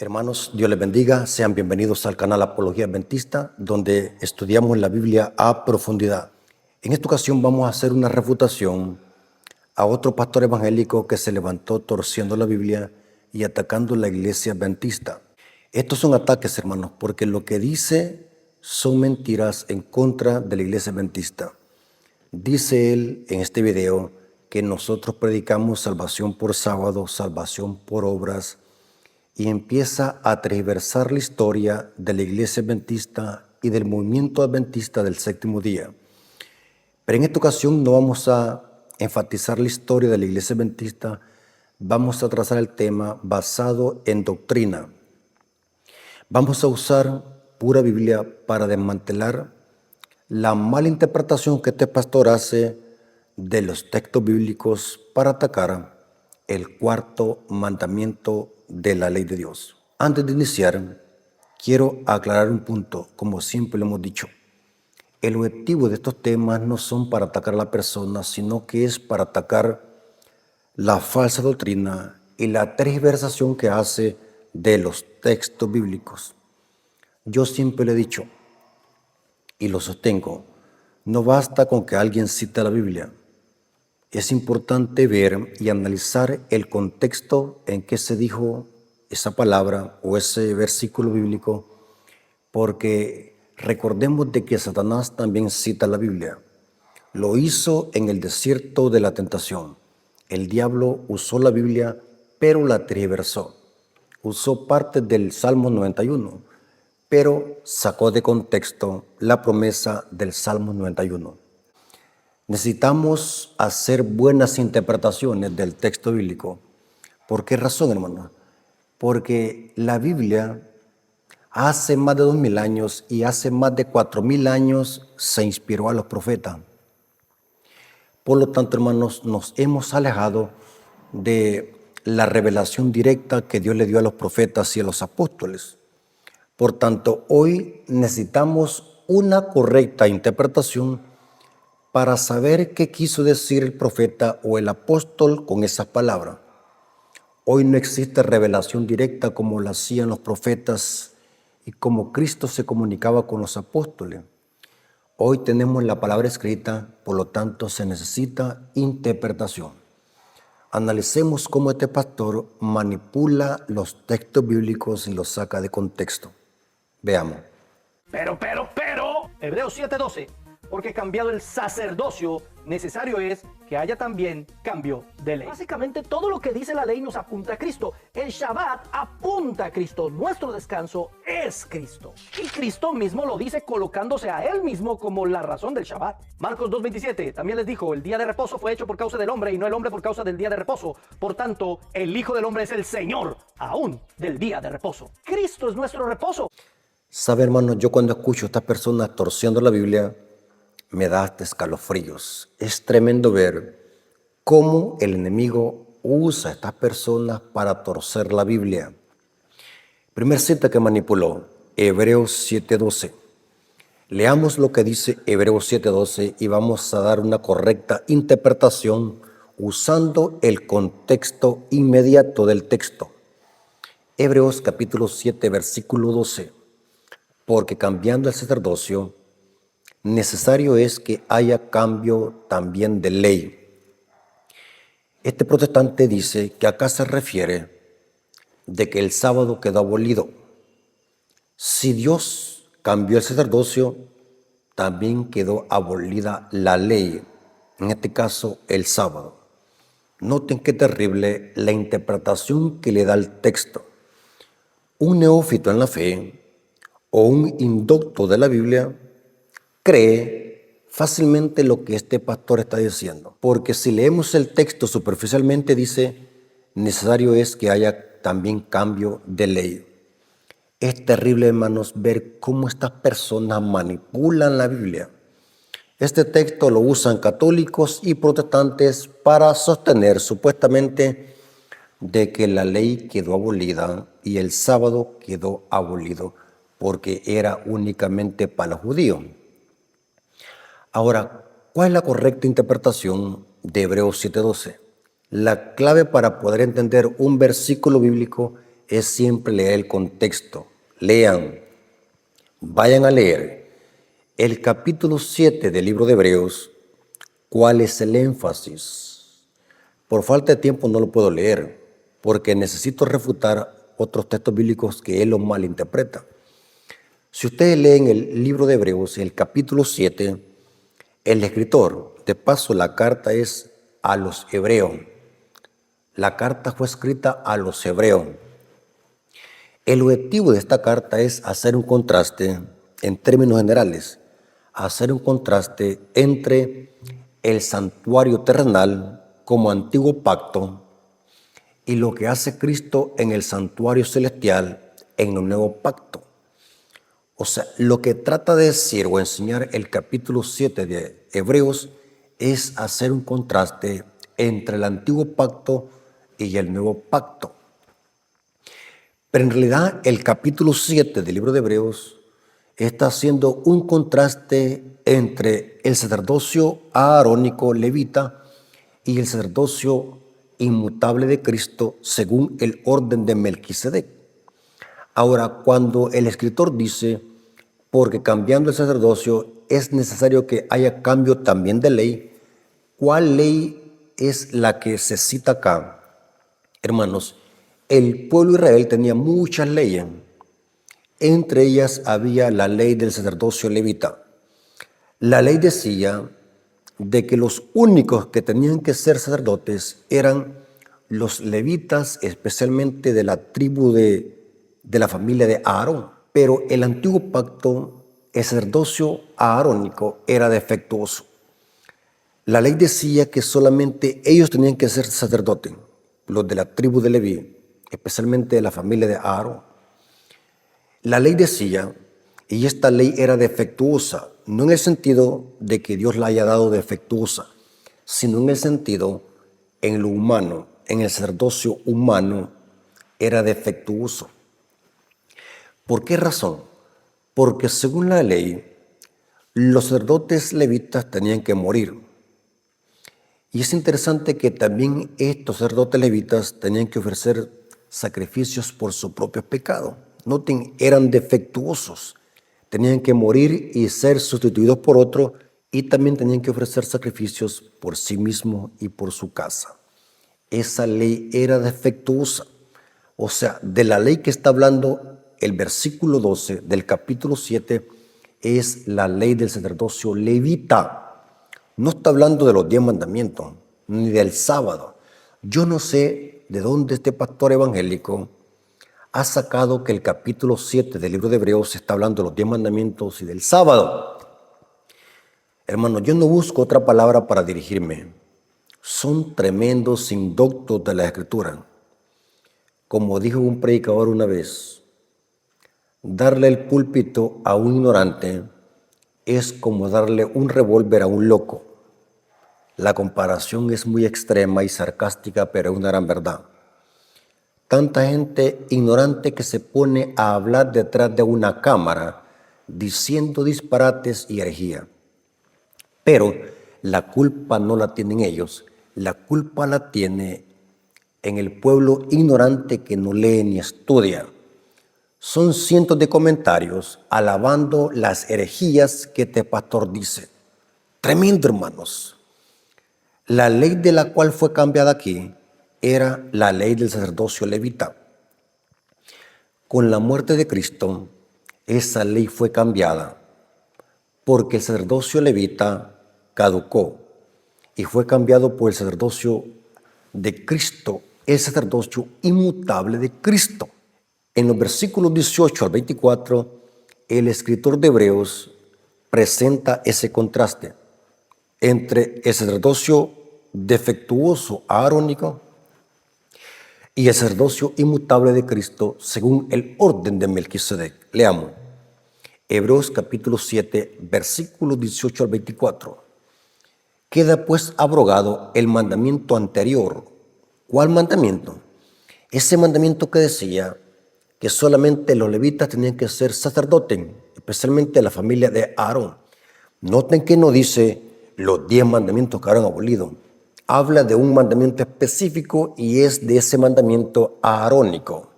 Hermanos, Dios les bendiga. Sean bienvenidos al canal Apología Adventista, donde estudiamos la Biblia a profundidad. En esta ocasión vamos a hacer una refutación a otro pastor evangélico que se levantó torciendo la Biblia y atacando la iglesia adventista. Estos son ataques, hermanos, porque lo que dice son mentiras en contra de la iglesia adventista. Dice él en este video que nosotros predicamos salvación por sábado, salvación por obras, y empieza a transversar la historia de la iglesia adventista y del movimiento adventista del séptimo día. Pero en esta ocasión no vamos a enfatizar la historia de la iglesia adventista, vamos a trazar el tema basado en doctrina. Vamos a usar pura Biblia para desmantelar la mala interpretación que este pastor hace de los textos bíblicos para atacar el cuarto mandamiento de la ley de Dios. Antes de iniciar, quiero aclarar un punto, como siempre lo hemos dicho. El objetivo de estos temas no son para atacar a la persona, sino que es para atacar la falsa doctrina y la tergiversación que hace de los textos bíblicos. Yo siempre le he dicho, y lo sostengo, no basta con que alguien cite la Biblia. Es importante ver y analizar el contexto en que se dijo esa palabra o ese versículo bíblico, porque recordemos de que Satanás también cita la Biblia. Lo hizo en el desierto de la tentación. El diablo usó la Biblia, pero la tergiversó. Usó parte del Salmo 91, pero sacó de contexto la promesa del Salmo 91. Necesitamos hacer buenas interpretaciones del texto bíblico. ¿Por qué razón, hermano? Porque la Biblia hace más de 2000 años y hace más de 4000 años se inspiró a los profetas. Por lo tanto, hermanos, nos hemos alejado de la revelación directa que Dios le dio a los profetas y a los apóstoles. Por tanto, hoy necesitamos una correcta interpretación para saber qué quiso decir el profeta o el apóstol con esas palabras. Hoy no existe revelación directa como la hacían los profetas y como Cristo se comunicaba con los apóstoles. Hoy tenemos la palabra escrita, por lo tanto se necesita interpretación. Analicemos cómo este pastor manipula los textos bíblicos y los saca de contexto. Veamos. Pero, Hebreos 7:12, porque cambiado el sacerdocio, necesario es que haya también cambio de ley. Básicamente todo lo que dice la ley nos apunta a Cristo. El Shabbat apunta a Cristo. Nuestro descanso es Cristo. Y Cristo mismo lo dice colocándose a Él mismo como la razón del Shabbat. Marcos 2:27 también les dijo, el día de reposo fue hecho por causa del hombre y no el hombre por causa del día de reposo. Por tanto, el Hijo del Hombre es el Señor aún del día de reposo. Cristo es nuestro reposo. Sabe, hermano, yo cuando escucho a estas personas torciendo la Biblia, me da hasta escalofríos. Es tremendo ver cómo el enemigo usa a estas personas para torcer la Biblia. Primer cita que manipuló, Hebreos 7:12. Leamos lo que dice Hebreos 7:12 y vamos a dar una correcta interpretación usando el contexto inmediato del texto. Hebreos capítulo 7, versículo 12. Porque cambiando el sacerdocio, necesario es que haya cambio también de ley. Este protestante dice que acá se refiere de que el sábado quedó abolido. Si Dios cambió el sacerdocio, también quedó abolida la ley, en este caso el sábado. Noten qué terrible la interpretación que le da el texto. Un neófito en la fe o un indocto de la Biblia cree fácilmente lo que este pastor está diciendo. Porque si leemos el texto superficialmente dice, necesario es que haya también cambio de ley. Es terrible, hermanos, ver cómo estas personas manipulan la Biblia. Este texto lo usan católicos y protestantes para sostener supuestamente de que la ley quedó abolida y el sábado quedó abolido porque era únicamente para los judíos. Ahora, ¿cuál es la correcta interpretación de Hebreos 7:12? La clave para poder entender un versículo bíblico es siempre leer el contexto. Lean, vayan a leer el capítulo 7 del libro de Hebreos. ¿Cuál es el énfasis? Por falta de tiempo no lo puedo leer, porque necesito refutar otros textos bíblicos que él los malinterpreta. Si ustedes leen el libro de Hebreos, el capítulo 7, el escritor, de paso la carta es a los hebreos. La carta fue escrita a los hebreos. El objetivo de esta carta es hacer un contraste, en términos generales, hacer un contraste entre el santuario terrenal como antiguo pacto y lo que hace Cristo en el santuario celestial en el nuevo pacto. O sea, lo que trata de decir o enseñar el capítulo 7 de Hebreos es hacer un contraste entre el antiguo pacto y el nuevo pacto. Pero en realidad el capítulo 7 del libro de Hebreos está haciendo un contraste entre el sacerdocio arónico levita y el sacerdocio inmutable de Cristo según el orden de Melquisedec. Ahora, cuando el escritor dice, porque cambiando el sacerdocio es necesario que haya cambio también de ley, ¿cuál ley es la que se cita acá? Hermanos, el pueblo de Israel tenía muchas leyes. Entre ellas había la ley del sacerdocio levita. La ley decía de que los únicos que tenían que ser sacerdotes eran los levitas, especialmente de la tribu de la familia de Aarón. Pero el antiguo pacto, el sacerdocio aarónico, era defectuoso. La ley decía que solamente ellos tenían que ser sacerdotes, los de la tribu de Leví, especialmente de la familia de Aarón. La ley decía, y esta ley era defectuosa, no en el sentido de que Dios la haya dado defectuosa, sino en el sentido, en lo humano, en el sacerdocio humano, era defectuoso. ¿Por qué razón? Porque según la ley, los sacerdotes levitas tenían que morir. Y es interesante que también estos sacerdotes levitas tenían que ofrecer sacrificios por su propio pecado. Noten, eran defectuosos. Tenían que morir y ser sustituidos por otro, y también tenían que ofrecer sacrificios por sí mismos y por su casa. Esa ley era defectuosa. O sea, de la ley que está hablando el versículo 12 del capítulo 7 es la ley del sacerdocio levita. No está hablando de los 10 mandamientos, ni del sábado. Yo no sé de dónde este pastor evangélico ha sacado que el capítulo 7 del libro de Hebreos está hablando de los 10 mandamientos y del sábado. Hermano, yo no busco otra palabra para dirigirme. Son tremendos indoctos de la Escritura. Como dijo un predicador una vez, darle el púlpito a un ignorante es como darle un revólver a un loco. La comparación es muy extrema y sarcástica, pero es una gran verdad. Tanta gente ignorante que se pone a hablar detrás de una cámara diciendo disparates y herejía. Pero la culpa no la tienen ellos, la culpa la tiene en el pueblo ignorante que no lee ni estudia. Son cientos de comentarios alabando las herejías que este pastor dice. Tremendo, hermanos. La ley de la cual fue cambiada aquí era la ley del sacerdocio levita. Con la muerte de Cristo, esa ley fue cambiada porque el sacerdocio levita caducó y fue cambiado por el sacerdocio de Cristo, el sacerdocio inmutable de Cristo. En los versículos 18 al 24, el escritor de Hebreos presenta ese contraste entre el sacerdocio defectuoso aarónico y el sacerdocio inmutable de Cristo según el orden de Melquisedec. Leamos. Hebreos capítulo 7, versículos 18 al 24. Queda pues abrogado el mandamiento anterior. ¿Cuál mandamiento? Ese mandamiento que decía que solamente los levitas tenían que ser sacerdotes, especialmente la familia de Aarón. Noten que no dice los 10 mandamientos que Aarón abolido. Habla de un mandamiento específico y es de ese mandamiento aarónico.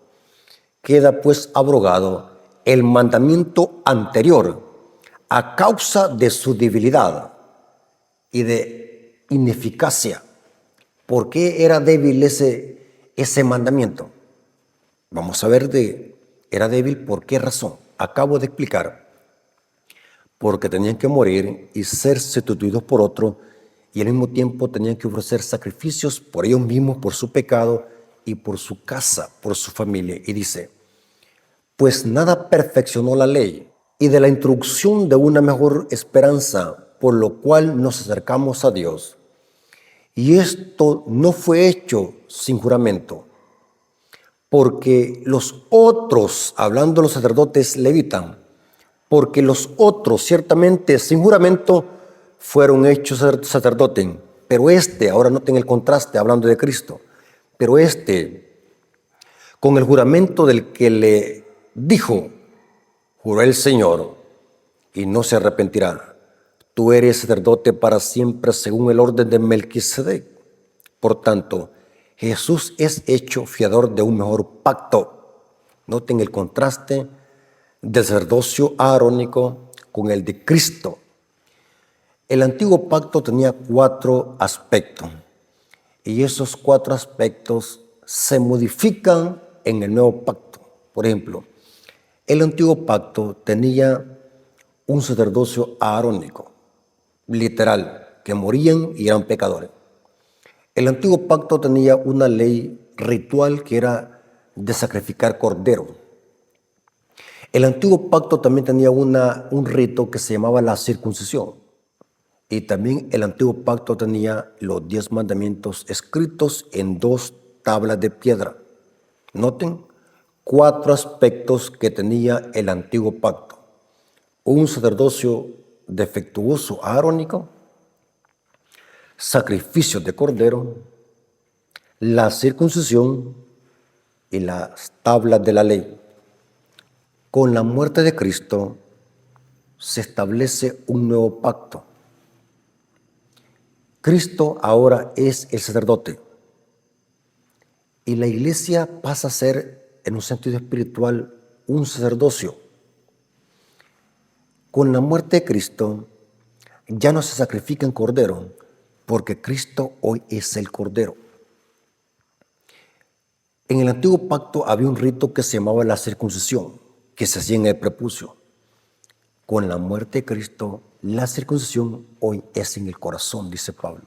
Queda pues abrogado el mandamiento anterior a causa de su debilidad y de ineficacia. ¿Por qué era débil ese mandamiento? Vamos a ver, era débil por qué razón. Acabo de explicar. Porque tenían que morir y ser sustituidos por otro, y al mismo tiempo tenían que ofrecer sacrificios por ellos mismos, por su pecado y por su casa, por su familia. Y dice, pues nada perfeccionó la ley, y de la introducción de una mejor esperanza, por lo cual nos acercamos a Dios. Y esto no fue hecho sin juramento, porque los otros, hablando de los sacerdotes levitas, porque los otros ciertamente sin juramento fueron hechos sacerdotes, pero ahora noten el contraste hablando de Cristo, pero con el juramento del que le dijo, juró el Señor, y no se arrepentirá, tú eres sacerdote para siempre según el orden de Melquisedec. Por tanto, Jesús es hecho fiador de un mejor pacto. Noten el contraste del sacerdocio arónico con el de Cristo. El antiguo pacto tenía 4 aspectos, y esos 4 aspectos se modifican en el nuevo pacto. Por ejemplo, el antiguo pacto tenía un sacerdocio arónico, literal, que morían y eran pecadores. El antiguo pacto tenía una ley ritual que era de sacrificar cordero. El antiguo pacto también tenía un rito que se llamaba la circuncisión. Y también el antiguo pacto tenía los 10 mandamientos escritos en 2 tablas de piedra. Noten 4 aspectos que tenía el antiguo pacto. Un sacerdocio defectuoso arónico, sacrificios de cordero, la circuncisión y las tablas de la ley. Con la muerte de Cristo se establece un nuevo pacto. Cristo ahora es el sacerdote y la iglesia pasa a ser, en un sentido espiritual, un sacerdocio. Con la muerte de Cristo ya no se sacrifica en cordero, porque Cristo hoy es el cordero. En el antiguo pacto había un rito que se llamaba la circuncisión, que se hacía en el prepucio. Con la muerte de Cristo, la circuncisión hoy es en el corazón, dice Pablo.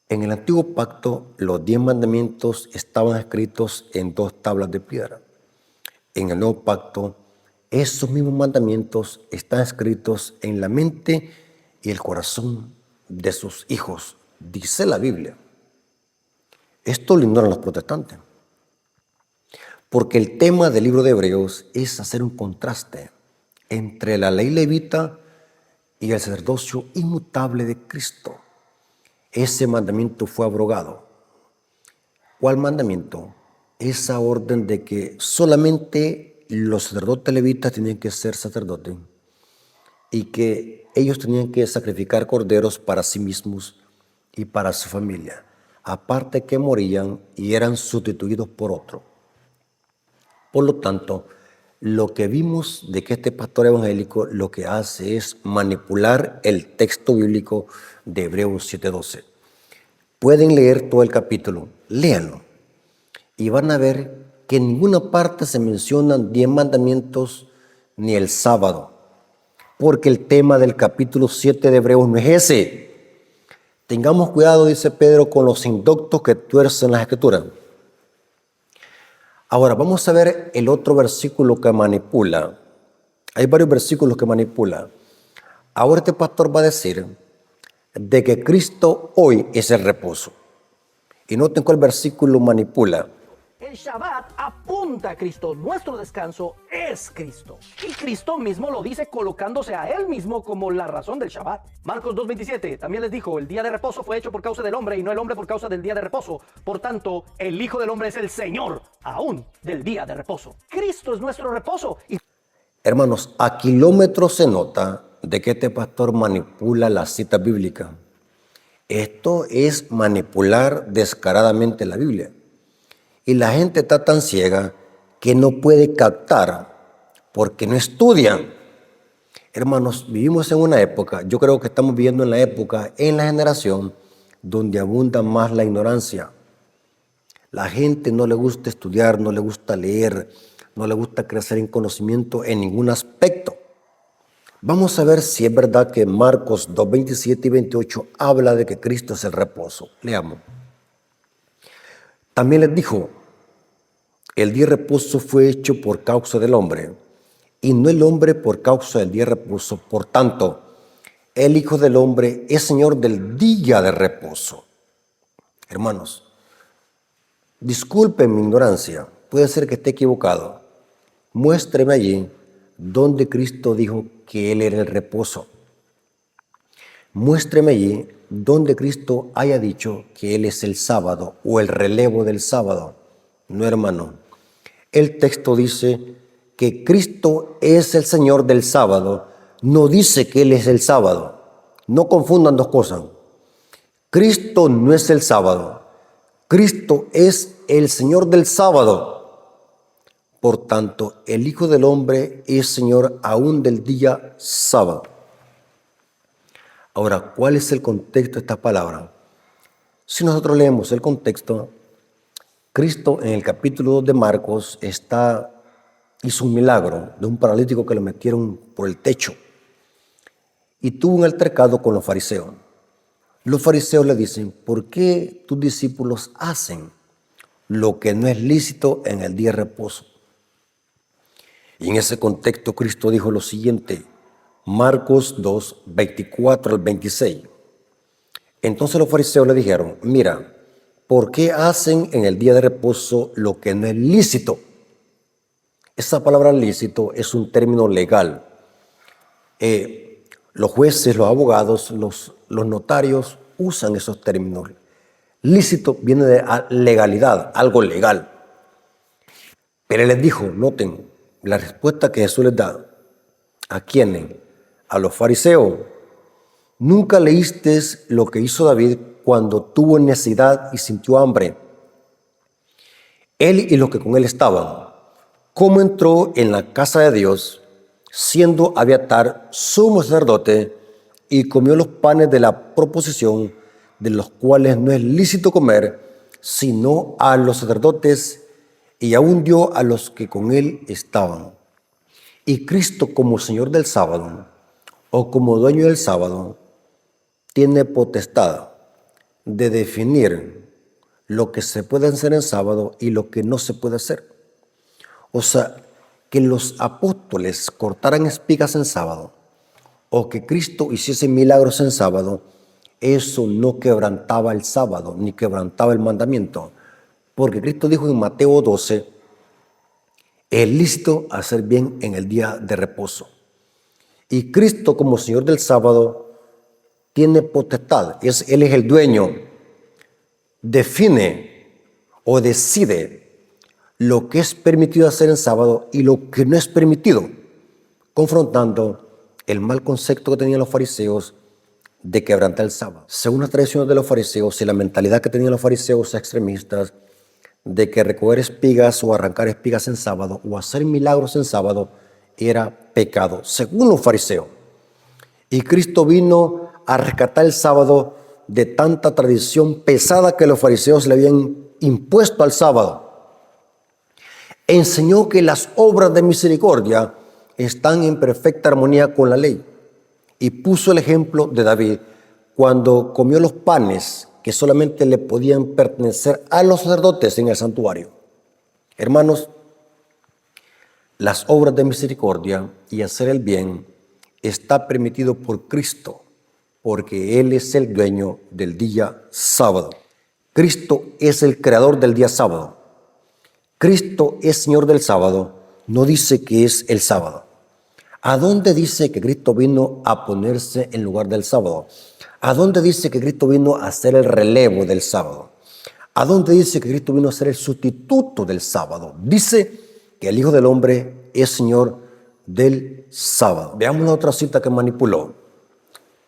En el antiguo pacto, los 10 mandamientos estaban escritos en 2 tablas de piedra. En el nuevo pacto, esos mismos mandamientos están escritos en la mente y el corazón de sus hijos, dice la Biblia. Esto lo ignoran los protestantes, porque el tema del libro de Hebreos es hacer un contraste entre la ley levita y el sacerdocio inmutable de Cristo. Ese mandamiento fue abrogado. ¿Cuál mandamiento? Esa orden de que solamente los sacerdotes levitas tenían que ser sacerdotes y que ellos tenían que sacrificar corderos para sí mismos y para su familia, aparte que morían y eran sustituidos por otro. Por lo tanto, lo que vimos de que este pastor evangélico lo que hace es manipular el texto bíblico de Hebreos 7:12. Pueden leer todo el capítulo, léanlo, y van a ver que en ninguna parte se mencionan 10 mandamientos ni el sábado, porque el tema del capítulo 7 de Hebreos no es ese. Tengamos cuidado, dice Pedro, con los indoctos que tuercen las escrituras. Ahora, vamos a ver el otro versículo que manipula. Hay varios versículos que manipula. Ahora este pastor va a decir de que Cristo hoy es el reposo. Y noten cuál versículo manipula. El Shabbat apunta a Cristo, nuestro descanso es Cristo. Y Cristo mismo lo dice colocándose a Él mismo como la razón del Shabbat. Marcos 2:27 también les dijo, el día de reposo fue hecho por causa del hombre y no el hombre por causa del día de reposo. Por tanto, el Hijo del Hombre es el Señor aún del día de reposo. Cristo es nuestro reposo. Hermanos, a kilómetros se nota de que este pastor manipula la cita bíblica. Esto es manipular descaradamente la Biblia. Y la gente está tan ciega que no puede captar porque no estudian. Hermanos, vivimos en una época, yo creo que estamos viviendo en la época, en la generación, donde abunda más la ignorancia. La gente no le gusta estudiar, no le gusta leer, no le gusta crecer en conocimiento en ningún aspecto. Vamos a ver si es verdad que Marcos 2, 27 y 28 habla de que Cristo es el reposo. Leamos. También les dijo, el día de reposo fue hecho por causa del hombre, y no el hombre por causa del día de reposo. Por tanto, el Hijo del Hombre es Señor del día de reposo. Hermanos, disculpen mi ignorancia, puede ser que esté equivocado. Muéstreme allí donde Cristo dijo que Él era el reposo. Muéstreme allí donde Cristo haya dicho que Él es el sábado o el relevo del sábado. No, hermano. El texto dice que Cristo es el Señor del sábado. No dice que Él es el sábado. No confundan dos cosas. Cristo no es el sábado. Cristo es el Señor del sábado. Por tanto, el Hijo del Hombre es Señor aún del día sábado. Ahora, ¿cuál es el contexto de esta palabra? Si nosotros leemos el contexto, Cristo en el capítulo 2 de Marcos hizo un milagro de un paralítico que lo metieron por el techo y tuvo un altercado con los fariseos. Los fariseos le dicen, ¿por qué tus discípulos hacen lo que no es lícito en el día de reposo? Y en ese contexto Cristo dijo lo siguiente, Marcos 2, 24 al 26. Entonces los fariseos le dijeron, mira, ¿por qué hacen en el día de reposo lo que no es lícito? Esa palabra lícito es un término legal. Los jueces, los abogados, los notarios usan esos términos. Lícito viene de legalidad, algo legal. Pero él les dijo, noten, la respuesta que Jesús les da, ¿a quiénes? A los fariseos. ¿Nunca leíste lo que hizo David cuando tuvo necesidad y sintió hambre? Él y los que con él estaban. ¿Cómo entró en la casa de Dios, siendo Abiatar sumo sacerdote, y comió los panes de la proposición, de los cuales no es lícito comer, sino a los sacerdotes, y aún dio a los que con él estaban? Y Cristo, como Señor del sábado, o como dueño del sábado, tiene potestad de definir lo que se puede hacer en sábado y lo que no se puede hacer. O sea, que los apóstoles cortaran espigas en sábado o que Cristo hiciese milagros en sábado, eso no quebrantaba el sábado ni quebrantaba el mandamiento. Porque Cristo dijo en Mateo 12, es lícito hacer bien en el día de reposo. Y Cristo como Señor del sábado tiene potestad, Él es el dueño, define o decide lo que es permitido hacer en sábado y lo que no es permitido, confrontando el mal concepto que tenían los fariseos de quebrantar el sábado. Según las tradiciones de los fariseos y la mentalidad que tenían los fariseos extremistas de que recoger espigas o arrancar espigas en sábado o hacer milagros en sábado era pecado, según los fariseos. Y Cristo vino a rescatar el sábado de tanta tradición pesada que los fariseos le habían impuesto al sábado. Enseñó que las obras de misericordia están en perfecta armonía con la ley y puso el ejemplo de David cuando comió los panes que solamente le podían pertenecer a los sacerdotes en el santuario. Hermanos, las obras de misericordia y hacer el bien está permitido por Cristo, porque Él es el dueño del día sábado. Cristo es el creador del día sábado. Cristo es Señor del sábado, no dice que es el sábado. ¿A dónde dice que Cristo vino a ponerse en lugar del sábado? ¿A dónde dice que Cristo vino a hacer el relevo del sábado? ¿A dónde dice que Cristo vino a ser el sustituto del sábado? Dice que el Hijo del Hombre es Señor del sábado. Veamos la otra cita que manipuló.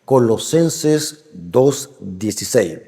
Colosenses 2:16.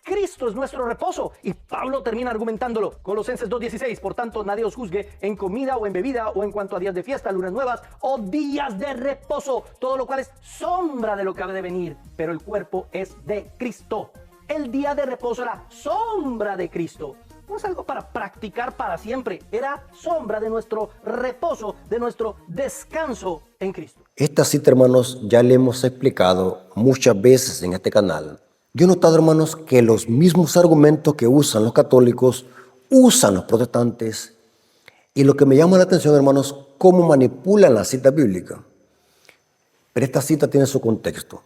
Cristo Cristo es nuestro reposo. Y Pablo termina argumentándolo. Colosenses 2:16. Por tanto, nadie os juzgue en comida o en bebida o en cuanto a días de fiesta, lunas nuevas o días de reposo. Todo lo cual es sombra de lo que ha de venir. Pero el cuerpo es de Cristo. El día de reposo era sombra de Cristo. No es algo para practicar para siempre. Era sombra de nuestro reposo, de nuestro descanso en Cristo. Esta cita, hermanos, ya le hemos explicado muchas veces en este canal. Yo he notado, hermanos, que los mismos argumentos que usan los católicos usan los protestantes. Y lo que me llama la atención, hermanos, cómo manipulan la cita bíblica. Pero esta cita tiene su contexto.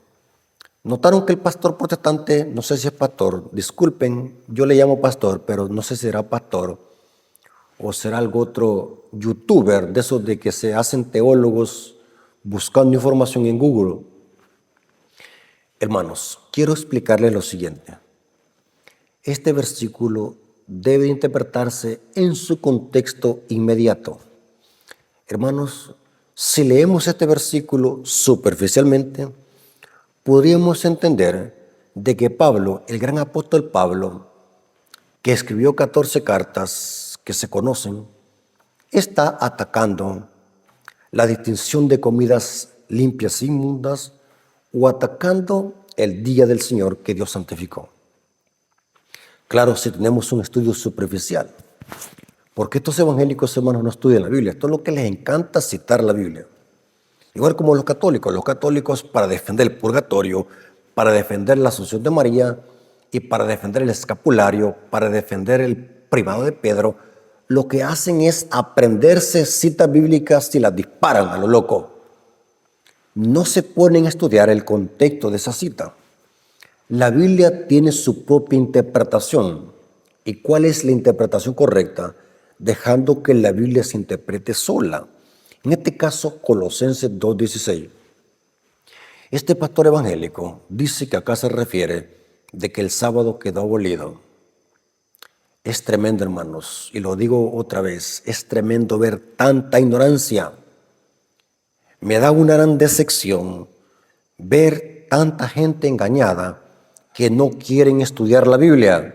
Notaron que el pastor protestante, no sé si es pastor, disculpen, yo le llamo pastor, pero no sé si será pastor o será algo otro youtuber de esos de que se hacen teólogos buscando información en Google. Hermanos, quiero explicarles lo siguiente. Este versículo debe interpretarse en su contexto inmediato. Hermanos, si leemos este versículo superficialmente, podríamos entender de que Pablo, el gran apóstol Pablo, que escribió 14 cartas que se conocen, está atacando la distinción de comidas limpias e inmundas o atacando el día del Señor que Dios santificó. Claro, si tenemos un estudio superficial, porque estos evangélicos, hermanos, no estudian la Biblia. Esto es lo que les encanta, citar la Biblia. Igual como los católicos para defender el purgatorio, para defender la Asunción de María y para defender el escapulario, para defender el primado de Pedro, lo que hacen es aprenderse citas bíblicas y las disparan a lo loco. No se ponen a estudiar el contexto de esa cita. La Biblia tiene su propia interpretación. ¿Y cuál es la interpretación correcta? Dejando que la Biblia se interprete sola. En este caso, Colosenses 2:16. Este pastor evangélico dice que acá se refiere de que el sábado quedó abolido. Es tremendo, hermanos, y lo digo otra vez, es tremendo ver tanta ignorancia. Me da una gran decepción ver tanta gente engañada que no quieren estudiar la Biblia.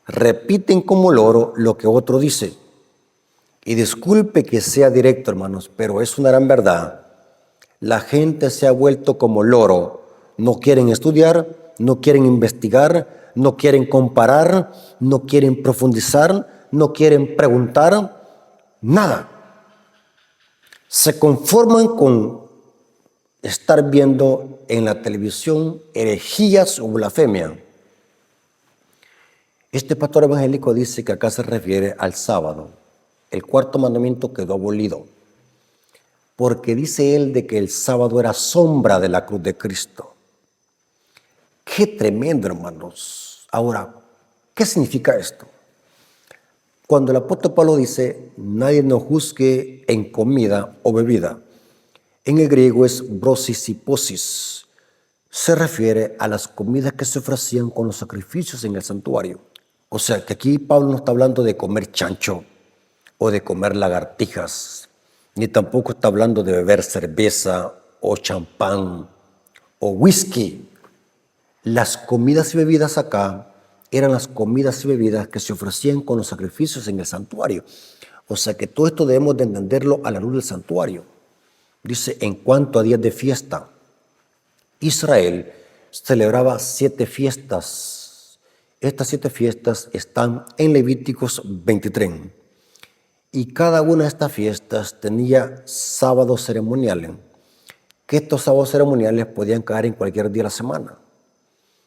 Repiten como loro lo que otro dice. Y disculpe que sea directo, hermanos, pero es una gran verdad. La gente se ha vuelto como loro. No quieren estudiar, no quieren investigar, no quieren comparar, no quieren profundizar, no quieren preguntar, nada. Se conforman con estar viendo en la televisión herejías o blasfemia. Este pastor evangélico dice que acá se refiere al sábado. El cuarto mandamiento quedó abolido, porque dice él de que el sábado era sombra de la cruz de Cristo. ¡Qué tremendo, hermanos! Ahora, ¿qué significa esto? Cuando el apóstol Pablo dice, nadie nos juzgue en comida o bebida, en el griego es brosisiposis. Se refiere a las comidas que se ofrecían con los sacrificios en el santuario. O sea, que aquí Pablo no está hablando de comer chancho, o de comer lagartijas, ni tampoco está hablando de beber cerveza o champán o whisky. Las comidas y bebidas acá eran las comidas y bebidas que se ofrecían con los sacrificios en el santuario. O sea que todo esto debemos de entenderlo a la luz del santuario. Dice, en cuanto a días de fiesta, Israel celebraba 7 fiestas. Estas 7 fiestas están en Levíticos 23. Y cada una de estas fiestas tenía sábados ceremoniales, que estos sábados ceremoniales podían caer en cualquier día de la semana.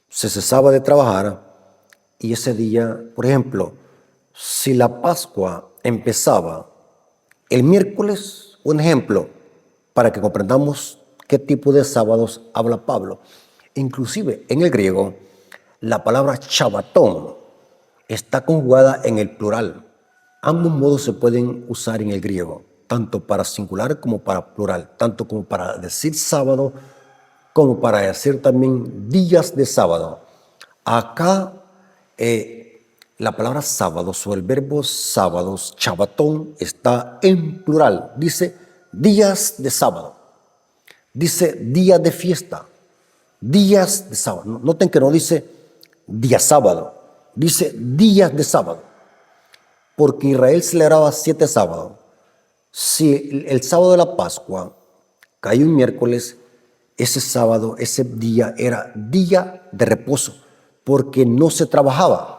Se cesaba de trabajar y ese día, por ejemplo, si la Pascua empezaba el miércoles, un ejemplo, para que comprendamos qué tipo de sábados habla Pablo. Inclusive en el griego, la palabra Shabbatón está conjugada en el plural. Ambos modos se pueden usar en el griego, tanto para singular como para plural, tanto como para decir sábado, como para decir también días de sábado. Acá la palabra sábados o el verbo sábados, Shabbatón, está en plural. Dice días de sábado, dice día de fiesta, días de sábado. Noten que no dice día sábado, Dice días de sábado, porque Israel celebraba 7 sábados. Si el sábado de la Pascua cayó un miércoles, ese sábado, ese día era día de reposo, porque no se trabajaba.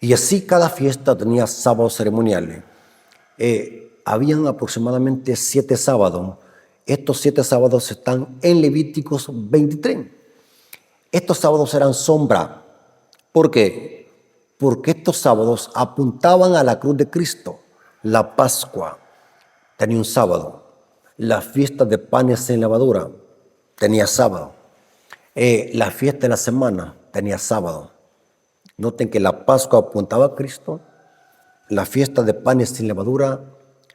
Y así cada fiesta tenía sábados ceremoniales. Habían aproximadamente 7 sábados. Estos 7 sábados están en Levíticos 23. Estos sábados eran sombra. ¿Por qué? Porque estos sábados apuntaban a la cruz de Cristo. La Pascua tenía un sábado. La fiesta de panes sin levadura tenía sábado. La fiesta de la semana tenía sábado. Noten que la Pascua apuntaba a Cristo. La fiesta de panes sin levadura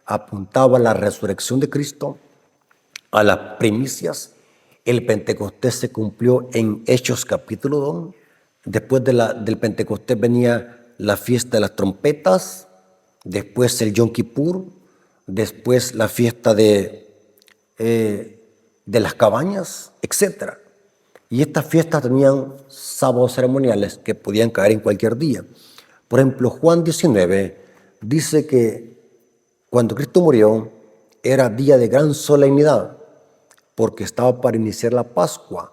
apuntaba a la resurrección de Cristo, a las primicias. El Pentecostés se cumplió en Hechos capítulo 2. Después del Pentecostés venía la fiesta de las trompetas, después el Yom Kippur, después la fiesta de las cabañas, etc. Y estas fiestas tenían sábados ceremoniales que podían caer en cualquier día. Por ejemplo, Juan 19 dice que cuando Cristo murió era día de gran solemnidad porque estaba para iniciar la Pascua.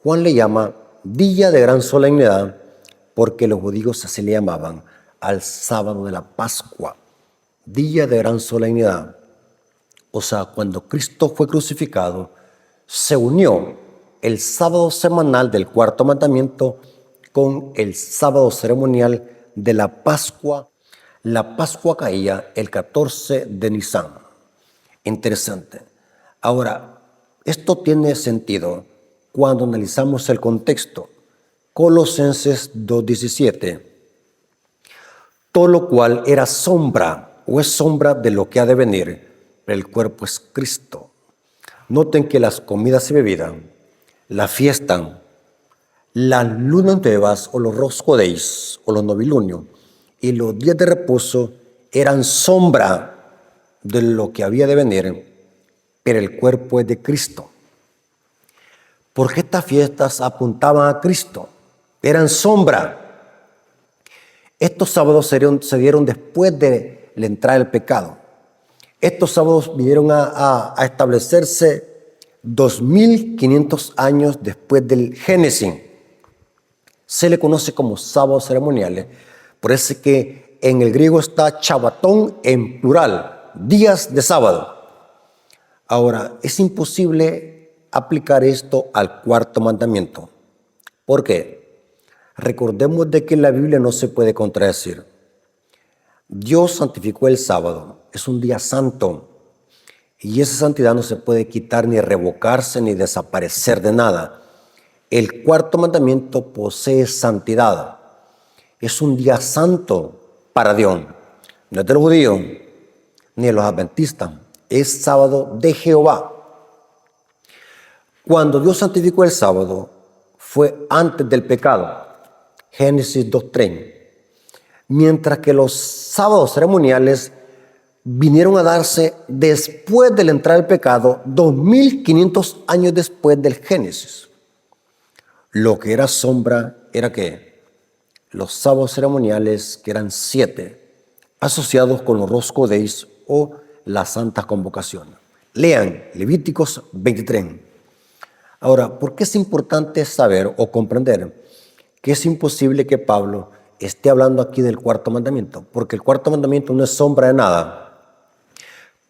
Juan le llama día de gran solemnidad porque los judíos así le llamaban al sábado de la Pascua. Día de gran solemnidad. O sea, cuando Cristo fue crucificado, se unió el sábado semanal del cuarto mandamiento con el sábado ceremonial de la Pascua. La Pascua caía el 14 de Nisan. Interesante. Ahora, esto tiene sentido cuando analizamos el contexto. Colosenses 2:17. Todo lo cual era sombra o es sombra de lo que ha de venir, pero el cuerpo es Cristo. Noten que las comidas y bebidas, la fiesta, las lunas nuevas o los roscodeis o los novilunios y los días de reposo eran sombra de lo que había de venir, pero el cuerpo es de Cristo. Porque estas fiestas apuntaban a Cristo, eran sombra. Estos sábados se dieron después de la entrada del pecado. Estos sábados vinieron a establecerse 2500 años después del Génesis. Se le conoce como sábados ceremoniales. Por eso es que en el griego está chabatón en plural, días de sábado. Ahora, es imposible aplicar esto al cuarto mandamiento. ¿Por qué? Recordemos de que en la Biblia no se puede contradecir. Dios santificó el sábado, es un día santo. Y esa santidad no se puede quitar, ni revocarse, ni desaparecer de nada. El cuarto mandamiento posee santidad. Es un día santo para Dios. No es de los judíos, ni de los adventistas. Es sábado de Jehová. Cuando Dios santificó el sábado, fue antes del pecado. Génesis 2:3. Mientras que los sábados ceremoniales vinieron a darse después de la entrada del pecado, 2500 años después del Génesis. Lo que era sombra era que los sábados ceremoniales, que eran 7, asociados con los roscodeis o las santas convocaciones. Lean Levíticos 23. Ahora, ¿por qué es importante saber o comprender que es imposible que Pablo esté hablando aquí del cuarto mandamiento? Porque el cuarto mandamiento no es sombra de nada.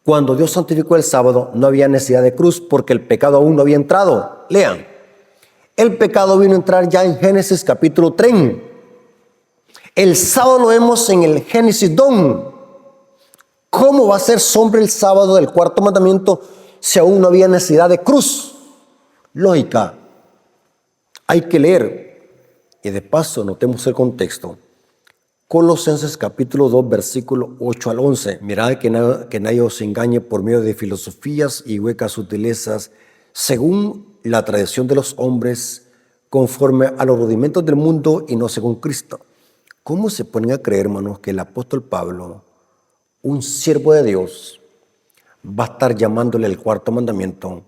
Cuando Dios santificó el sábado, no había necesidad de cruz porque el pecado aún no había entrado. Lean. El pecado vino a entrar ya en Génesis capítulo 3. El sábado lo vemos en el Génesis 2. ¿Cómo va a ser sombra el sábado del cuarto mandamiento si aún no había necesidad de cruz? Lógica. Hay que leer. Y de paso, notemos el contexto. Colosenses capítulo 2, versículo 8 al 11. Mirad que nadie os engañe por medio de filosofías y huecas sutilezas, según la tradición de los hombres, conforme a los rudimentos del mundo y no según Cristo. ¿Cómo se ponen a creer, hermanos, que el apóstol Pablo, un siervo de Dios, va a estar llamándole el cuarto mandamiento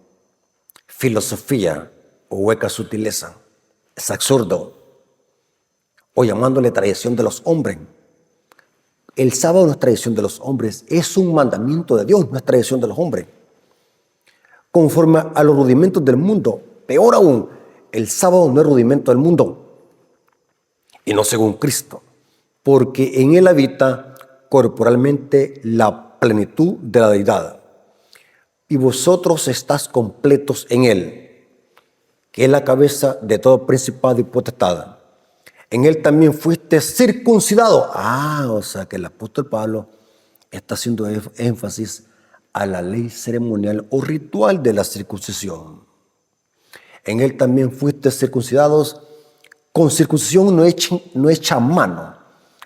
filosofía o hueca sutileza? Es absurdo. o llamándole tradición de los hombres. El sábado no es tradición de los hombres, es un mandamiento de Dios, no es tradición de los hombres. Conforme a los rudimentos del mundo, peor aún, el sábado no es rudimento del mundo, y no según Cristo, porque en él habita corporalmente la plenitud de la deidad. Y vosotros estáis completos en él, que es la cabeza de todo principado y potestad. En él también fuiste circuncidado. O sea que el apóstol Pablo está haciendo énfasis a la ley ceremonial o ritual de la circuncisión. En él también fuiste circuncidados con circuncisión no hecha a mano,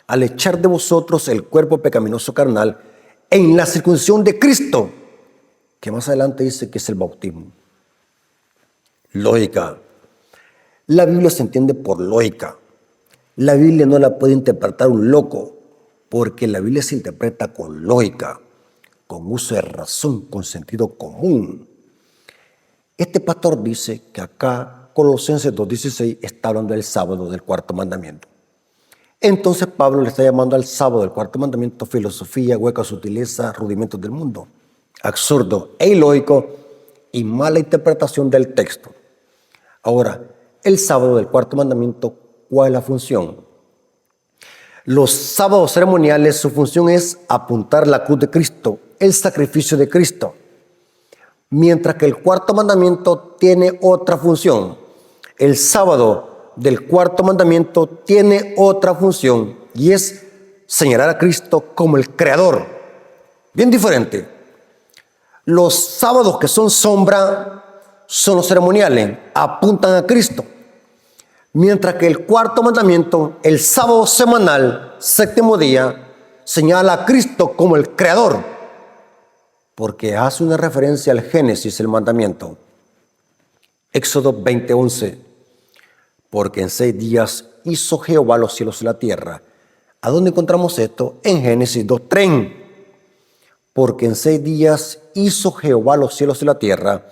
al echar de vosotros el cuerpo pecaminoso carnal en la circuncisión de Cristo, que más adelante dice que es el bautismo. Lógica. La Biblia se entiende por lógica. La Biblia no la puede interpretar un loco, porque la Biblia se interpreta con lógica, con uso de razón, con sentido común. Este pastor dice que acá, Colosenses 2:16, está hablando del sábado del cuarto mandamiento. Entonces Pablo le está llamando al sábado del cuarto mandamiento filosofía, hueca sutileza, rudimentos del mundo. Absurdo e ilógico y mala interpretación del texto. Ahora, el sábado del cuarto mandamiento, ¿cuál es la función? Los sábados ceremoniales, su función es apuntar la cruz de Cristo, el sacrificio de Cristo. Mientras que el cuarto mandamiento tiene otra función. El sábado del cuarto mandamiento tiene otra función y es señalar a Cristo como el creador. Bien diferente. Los sábados que son sombra son los ceremoniales, apuntan a Cristo. Mientras que el cuarto mandamiento, el sábado semanal, séptimo día, señala a Cristo como el creador, porque hace una referencia al Génesis, el mandamiento. Éxodo 20:11, porque en 6 días hizo Jehová los cielos y la tierra. ¿A dónde encontramos esto? En Génesis 2:3. Porque en 6 días hizo Jehová los cielos y la tierra,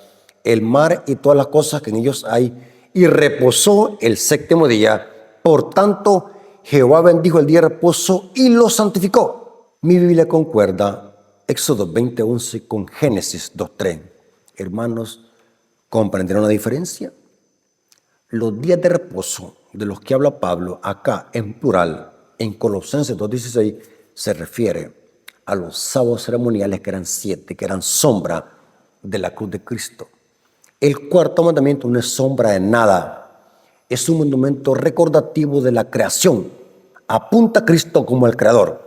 el mar y todas las cosas que en ellos hay, y reposó el séptimo día. Por tanto, Jehová bendijo el día de reposo y lo santificó. Mi Biblia concuerda Éxodo 20:11 con Génesis 2:3. Hermanos, ¿comprenderán la diferencia? Los días de reposo de los que habla Pablo acá en plural, en Colosenses 2:16, se refiere a los sábados ceremoniales que eran 7, que eran sombra de la cruz de Cristo. El cuarto mandamiento no es sombra de nada, es un monumento recordativo de la creación. Apunta a Cristo como el creador.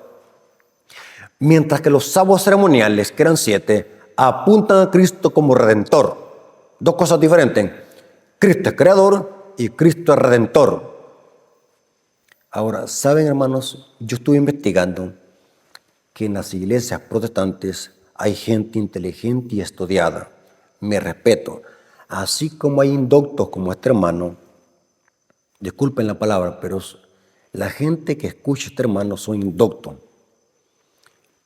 Mientras que los sábados ceremoniales, que eran 7, apuntan a Cristo como redentor. Dos cosas diferentes. Cristo es creador y Cristo es redentor. Ahora, ¿saben, hermanos? Yo estuve investigando que en las iglesias protestantes hay gente inteligente y estudiada. Me respeto. Así como hay indoctos como este hermano, disculpen la palabra, pero la gente que escucha a este hermano son indoctos.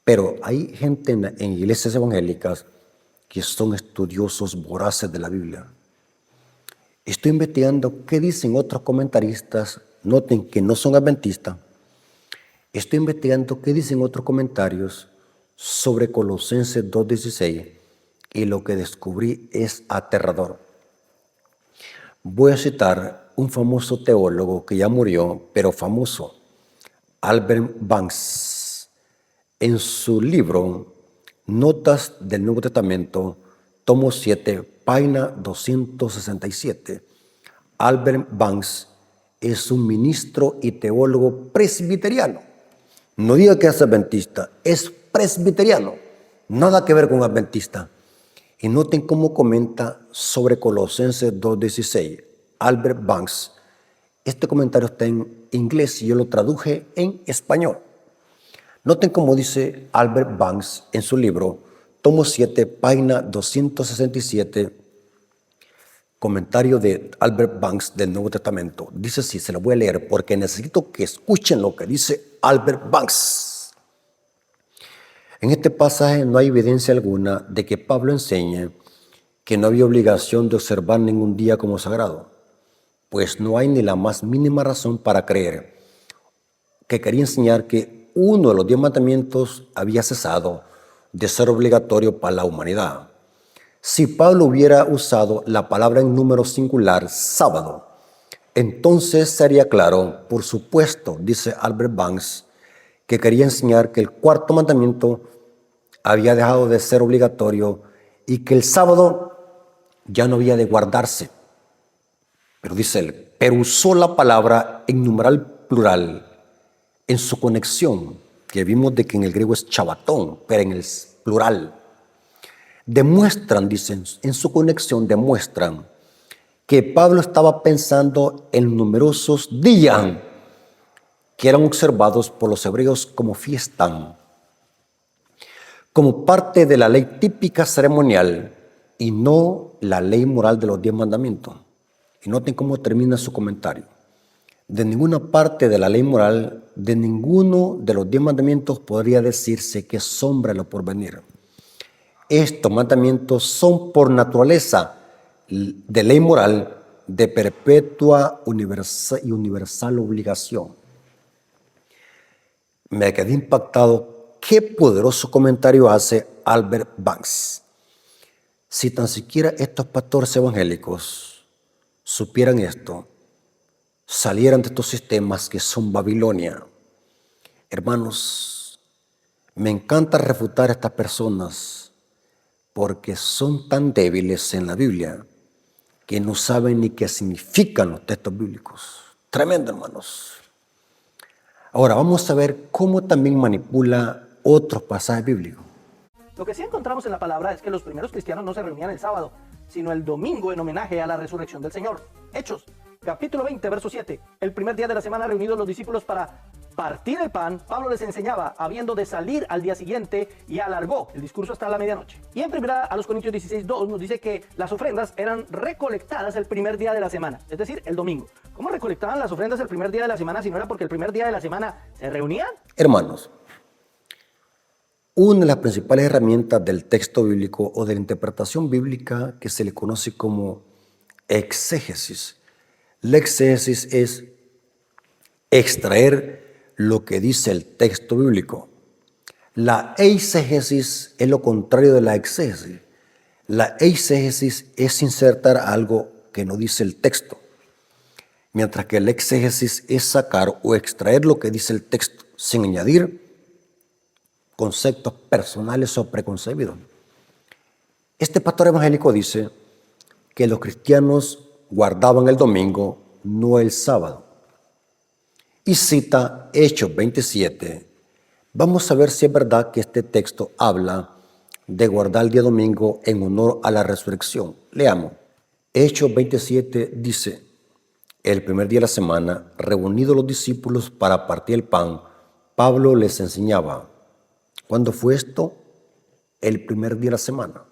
Pero hay gente en iglesias evangélicas que son estudiosos voraces de la Biblia. Estoy investigando qué dicen otros comentaristas, noten que no son adventistas. Estoy investigando qué dicen otros comentarios sobre Colosenses 2:16 y lo que descubrí es aterrador. Voy a citar un famoso teólogo que ya murió, pero famoso, Albert Banks. En su libro Notas del Nuevo Testamento, tomo 7, página 267, Albert Banks es un ministro y teólogo presbiteriano. No diga que es adventista, es presbiteriano, nada que ver con adventista. Y noten cómo comenta sobre Colosenses 2:16, Albert Banks. Este comentario está en inglés y yo lo traduje en español. Noten cómo dice Albert Banks en su libro, tomo 7, página 267, comentario de Albert Banks del Nuevo Testamento. Dice así, se lo voy a leer porque necesito que escuchen lo que dice Albert Banks. En este pasaje no hay evidencia alguna de que Pablo enseñe que no había obligación de observar ningún día como sagrado, pues no hay ni la más mínima razón para creer que quería enseñar que uno de los 10 mandamientos había cesado de ser obligatorio para la humanidad. Si Pablo hubiera usado la palabra en número singular, sábado, entonces sería claro, por supuesto, dice Albert Banks, que quería enseñar que el cuarto mandamiento había dejado de ser obligatorio y que el sábado ya no había de guardarse. Pero dice él, pero usó la palabra en numeral plural en su conexión, que vimos de que en el griego es chabatón, pero en el plural. Demuestran, dicen, en su conexión demuestran que Pablo estaba pensando en numerosos días que eran observados por los hebreos como fiesta, como parte de la ley típica ceremonial y no la ley moral de los 10 mandamientos. Y noten cómo termina su comentario. De ninguna parte de la ley moral, de ninguno de los 10 mandamientos podría decirse que sombra lo porvenir. Estos mandamientos son por naturaleza de ley moral de perpetua y universal obligación. Me quedé impactado. Qué poderoso comentario hace Albert Banks. Si tan siquiera estos pastores evangélicos supieran esto, salieran de estos sistemas que son Babilonia. Hermanos, me encanta refutar a estas personas porque son tan débiles en la Biblia que no saben ni qué significan los textos bíblicos. Tremendo, hermanos. Ahora vamos a ver cómo también manipula otros pasajes bíblicos. Lo que sí encontramos en la palabra es que los primeros cristianos no se reunían el sábado, sino el domingo en homenaje a la resurrección del Señor. Hechos, capítulo 20, verso 7. El primer día de la semana reunidos los discípulos para partir el pan, Pablo les enseñaba, habiendo de salir al día siguiente, y alargó el discurso hasta la medianoche. Y en primera a los Corintios 16:2 nos dice que las ofrendas eran recolectadas el primer día de la semana, es decir, el domingo. ¿Cómo recolectaban las ofrendas el primer día de la semana si no era porque el primer día de la semana se reunían? Hermanos, una de las principales herramientas del texto bíblico o de la interpretación bíblica que se le conoce como exégesis. La exégesis es extraer lo que dice el texto bíblico. La eisegesis es lo contrario de la exégesis. La eisegesis es insertar algo que no dice el texto, mientras que la exégesis es sacar o extraer lo que dice el texto sin añadir conceptos personales o preconcebidos. Este pastor evangélico dice que los cristianos guardaban el domingo, no el sábado. Y cita Hechos 27. Vamos a ver si es verdad que este texto habla de guardar el día domingo en honor a la resurrección. Leamos. Hechos 27 dice, el primer día de la semana, reunidos los discípulos para partir el pan, Pablo les enseñaba. ¿Cuándo fue esto? El primer día de la semana.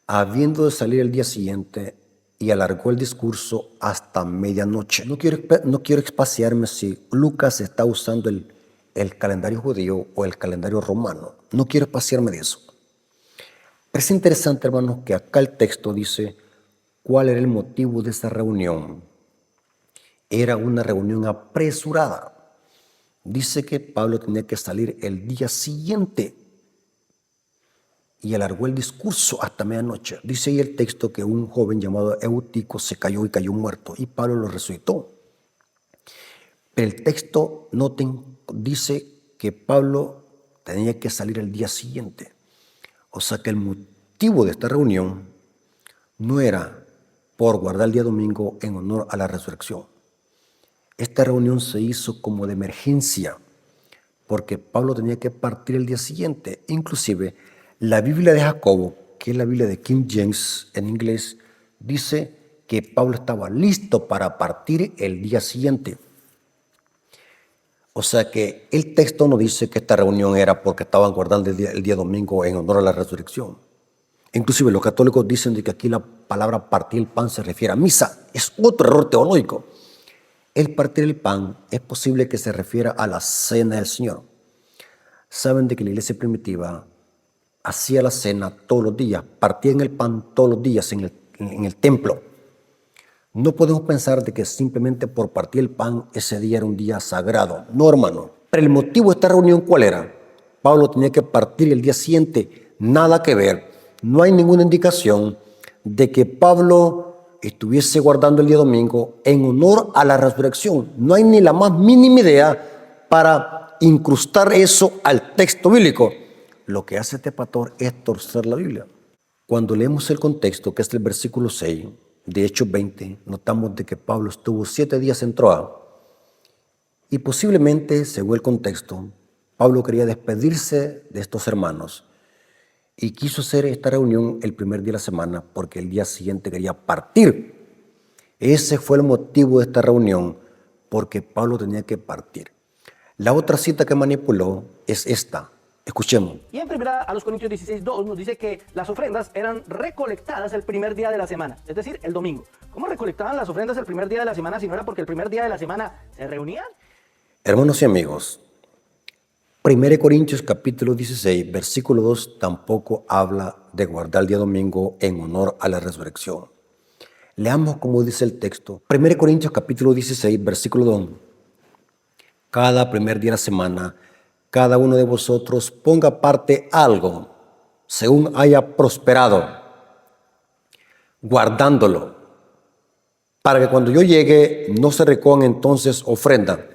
Habiendo de salir el día siguiente, y alargó el discurso hasta medianoche. No quiero espaciarme si Lucas está usando el calendario judío o el calendario romano. No quiero espaciarme de eso. Pero es interesante, hermanos, que acá el texto dice cuál era el motivo de esa reunión. Era una reunión apresurada. Dice que Pablo tenía que salir el día siguiente y alargó el discurso hasta medianoche. Dice ahí el texto que un joven llamado Eutico se cayó y cayó muerto y Pablo lo resucitó. Pero el texto, noten, dice que Pablo tenía que salir el día siguiente. O sea que el motivo de esta reunión no era por guardar el día domingo en honor a la resurrección. Esta reunión se hizo como de emergencia porque Pablo tenía que partir el día siguiente. Inclusive la Biblia de Jacobo, que es la Biblia de King James en inglés, dice que Pablo estaba listo para partir el día siguiente. O sea que el texto no dice que esta reunión era porque estaban guardando el día domingo en honor a la resurrección. Inclusive los católicos dicen de que aquí la palabra partir el pan se refiere a misa. Es otro error teológico. El partir el pan es posible que se refiera a la cena del Señor. Saben de que la iglesia primitiva hacía la cena todos los días, partían el pan todos los días en el templo. No podemos pensar de que simplemente por partir el pan ese día era un día sagrado. No, hermano. Pero el motivo de esta reunión, ¿cuál era? Pablo tenía que partir el día siguiente. Nada que ver. No hay ninguna indicación de que Pablo estuviese guardando el día domingo en honor a la resurrección. No hay ni la más mínima idea para incrustar eso al texto bíblico. Lo que hace este pastor es torcer la Biblia. Cuando leemos el contexto, que es el versículo 6 de Hechos 20, notamos de que Pablo estuvo 7 días en Troa y posiblemente, según el contexto, Pablo quería despedirse de estos hermanos y quiso hacer esta reunión el primer día de la semana porque el día siguiente quería partir. Ese fue el motivo de esta reunión, porque Pablo tenía que partir. La otra cita que manipuló es esta. Escuchemos. Y en primera a los Corintios 16:2 nos dice que las ofrendas eran recolectadas el primer día de la semana, es decir, el domingo. ¿Cómo recolectaban las ofrendas el primer día de la semana si no era porque el primer día de la semana se reunían? Hermanos y amigos, 1 Corintios capítulo 16, versículo 2 tampoco habla de guardar el día domingo en honor a la resurrección. Leamos cómo dice el texto. 1 Corintios capítulo 16, versículo 2. Cada primer día de la semana, cada uno de vosotros ponga aparte algo, según haya prosperado, guardándolo, para que cuando yo llegue no se recojan entonces ofrenda.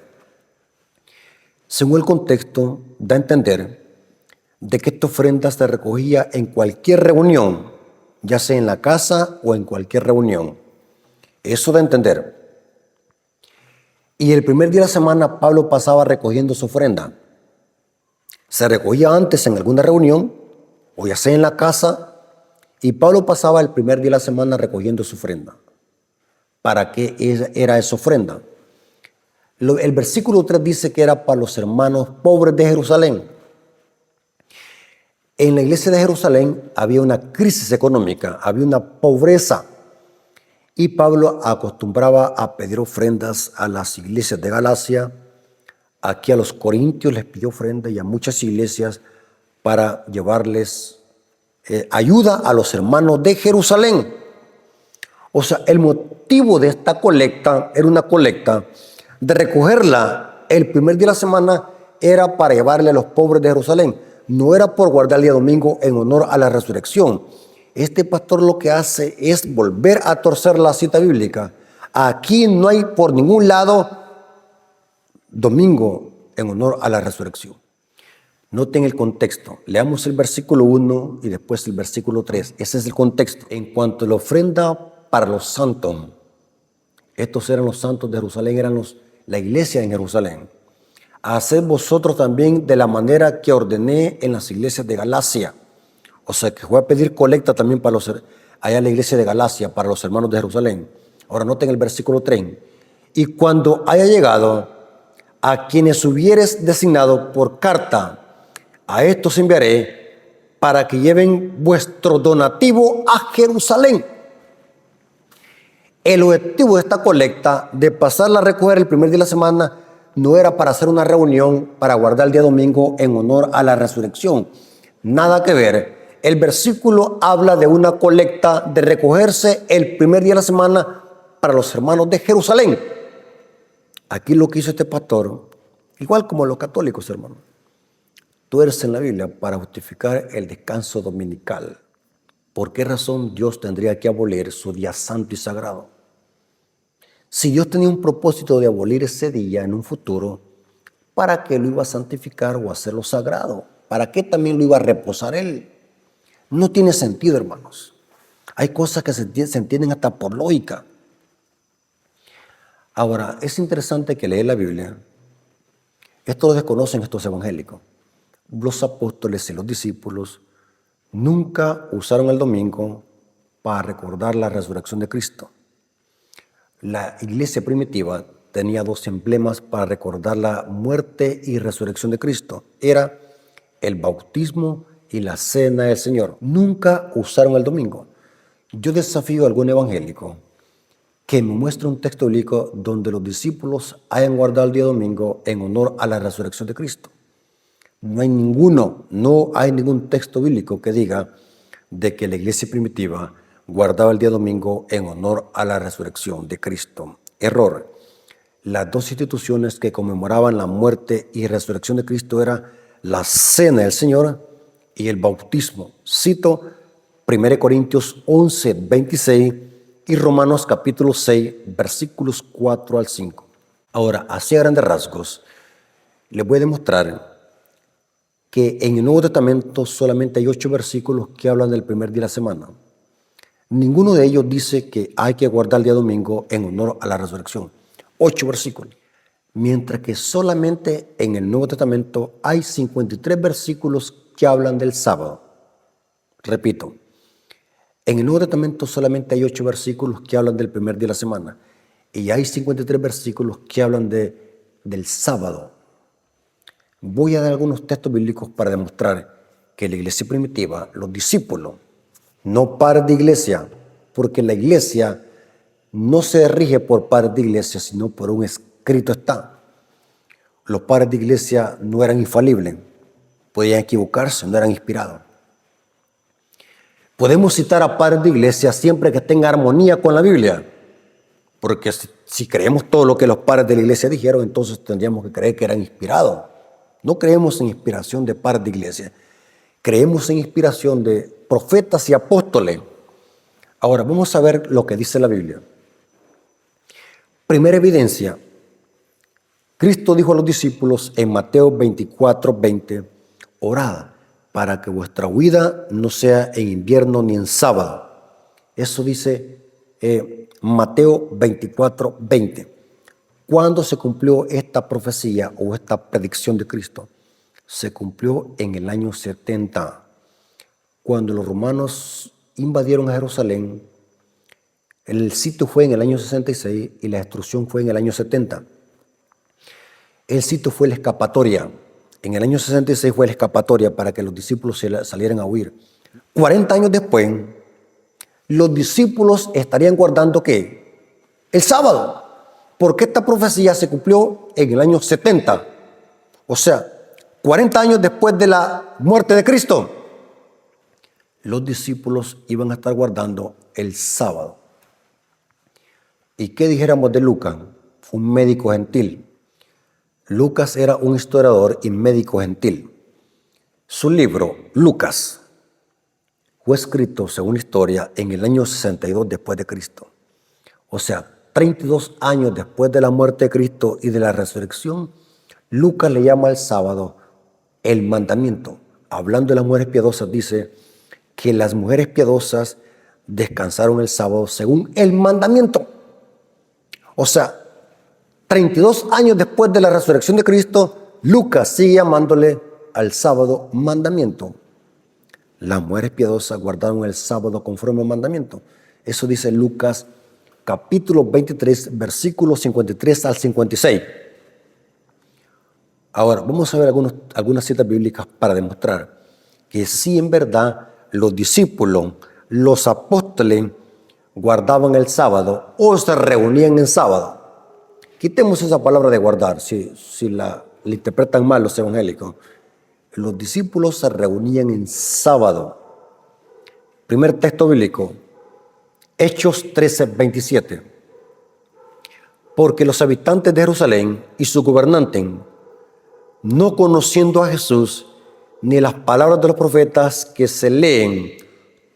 Según el contexto, da a entender de que esta ofrenda se recogía en cualquier reunión, ya sea en la casa o en cualquier reunión. Eso da a entender. Y el primer día de la semana Pablo pasaba recogiendo su ofrenda. Se recogía antes en alguna reunión, o ya sea en la casa, y Pablo pasaba el primer día de la semana recogiendo su ofrenda. ¿Para qué era esa ofrenda? El versículo 3 dice que era para los hermanos pobres de Jerusalén. En la iglesia de Jerusalén había una crisis económica, había una pobreza. Y Pablo acostumbraba a pedir ofrendas a las iglesias de Galacia. Aquí a los corintios les pidió ofrenda y a muchas iglesias para llevarles ayuda a los hermanos de Jerusalén. O sea, el motivo de esta colecta era una colecta de recogerla el primer día de la semana, era para llevarle a los pobres de Jerusalén. No era por guardar el día domingo en honor a la resurrección. Este pastor lo que hace es volver a torcer la cita bíblica. Aquí no hay por ningún lado domingo en honor a la resurrección. Noten el contexto. Leamos el versículo 1 y después el versículo 3. Ese es el contexto. En cuanto a la ofrenda para los santos, estos eran los santos de Jerusalén, eran la iglesia en Jerusalén. Haced vosotros también de la manera que ordené en las iglesias de Galacia. O sea, que fue a pedir colecta también para allá en la iglesia de Galacia, para los hermanos de Jerusalén. Ahora noten el versículo 3. Y cuando haya llegado a quienes hubieres designado por carta, a estos enviaré para que lleven vuestro donativo a Jerusalén. El objetivo de esta colecta, de pasarla a recoger el primer día de la semana, no era para hacer una reunión para guardar el día domingo en honor a la resurrección. Nada que ver. El versículo habla de una colecta de recogerse el primer día de la semana para los hermanos de Jerusalén. Aquí lo que hizo este pastor, igual como los católicos, hermano, tuercen la Biblia para justificar el descanso dominical. ¿Por qué razón Dios tendría que abolir su día santo y sagrado? Si Dios tenía un propósito de abolir ese día en un futuro, ¿para qué lo iba a santificar o hacerlo sagrado? ¿Para qué también lo iba a reposar Él? No tiene sentido, hermanos. Hay cosas que se entienden hasta por lógica. Ahora, es interesante que leer la Biblia. Esto lo desconocen estos evangélicos. Los apóstoles y los discípulos nunca usaron el domingo para recordar la resurrección de Cristo. La iglesia primitiva tenía dos emblemas para recordar la muerte y resurrección de Cristo. Era el bautismo y la cena del Señor. Nunca usaron el domingo. Yo desafío a algún evangélico que me muestre un texto bíblico donde los discípulos hayan guardado el día domingo en honor a la resurrección de Cristo. No hay ningún texto bíblico que diga de que la iglesia primitiva guardaba el día domingo en honor a la resurrección de Cristo. Error. Las dos instituciones que conmemoraban la muerte y resurrección de Cristo eran la Cena del Señor y el bautismo. Cito 1 Corintios 11, 26 y Romanos capítulo 6, versículos 4 al 5. Ahora, así a grandes rasgos, les voy a demostrar que en el Nuevo Testamento solamente hay 8 versículos que hablan del primer día de la semana. Ninguno de ellos dice que hay que guardar el día domingo en honor a la resurrección. 8 versículos. Mientras que solamente en el Nuevo Testamento hay 53 versículos que hablan del sábado. Repito, en el Nuevo Testamento solamente hay 8 versículos que hablan del primer día de la semana. Y hay 53 versículos que hablan del sábado. Voy a dar algunos textos bíblicos para demostrar que la iglesia primitiva, los discípulos, no padres de iglesia, porque la iglesia no se rige por padres de iglesia, sino por un escrito está. Los padres de iglesia no eran infalibles, podían equivocarse, no eran inspirados. Podemos citar a padres de iglesia siempre que tenga armonía con la Biblia, porque si creemos todo lo que los padres de la iglesia dijeron, entonces tendríamos que creer que eran inspirados. No creemos en inspiración de padres de iglesia, creemos en inspiración de profetas y apóstoles. Ahora vamos a ver lo que dice la Biblia. Primera evidencia, Cristo dijo a los discípulos en Mateo 24, 20, orad para que vuestra huida no sea en invierno ni en sábado. Eso dice Mateo 24, 20. ¿Cuándo se cumplió esta profecía o esta predicción de Cristo? Se cumplió en el año 70, cuando los romanos invadieron a Jerusalén. El sitio fue en el año 66 y la destrucción fue en el año 70. El sitio fue la escapatoria. En el año 66 fue la escapatoria para que los discípulos salieran a huir. 40 años después, los discípulos estarían guardando ¿qué? El sábado. Porque esta profecía se cumplió en el año 70. O sea, 40 años después de la muerte de Cristo. Los discípulos iban a estar guardando el sábado. ¿Y qué dijéramos de Lucas? Un médico gentil. Lucas era un historiador y médico gentil. Su libro, Lucas, fue escrito, según la historia, en el año 62 después de Cristo. O sea, 32 años después de la muerte de Cristo y de la resurrección, Lucas le llama al sábado el mandamiento. Hablando de las mujeres piadosas, dice que las mujeres piadosas descansaron el sábado según el mandamiento. O sea, 32 años después de la resurrección de Cristo, Lucas sigue llamándole al sábado mandamiento. Las mujeres piadosas guardaron el sábado conforme al mandamiento. Eso dice Lucas capítulo 23, versículos 53 al 56. Ahora, vamos a ver algunas citas bíblicas para demostrar que sí, en verdad, los discípulos, los apóstoles, guardaban el sábado o se reunían en sábado. Quitemos esa palabra de guardar, si la interpretan mal los evangélicos. Los discípulos se reunían en sábado. Primer texto bíblico, Hechos 13, 27. Porque los habitantes de Jerusalén y su gobernante, no conociendo a Jesús ni las palabras de los profetas que se leen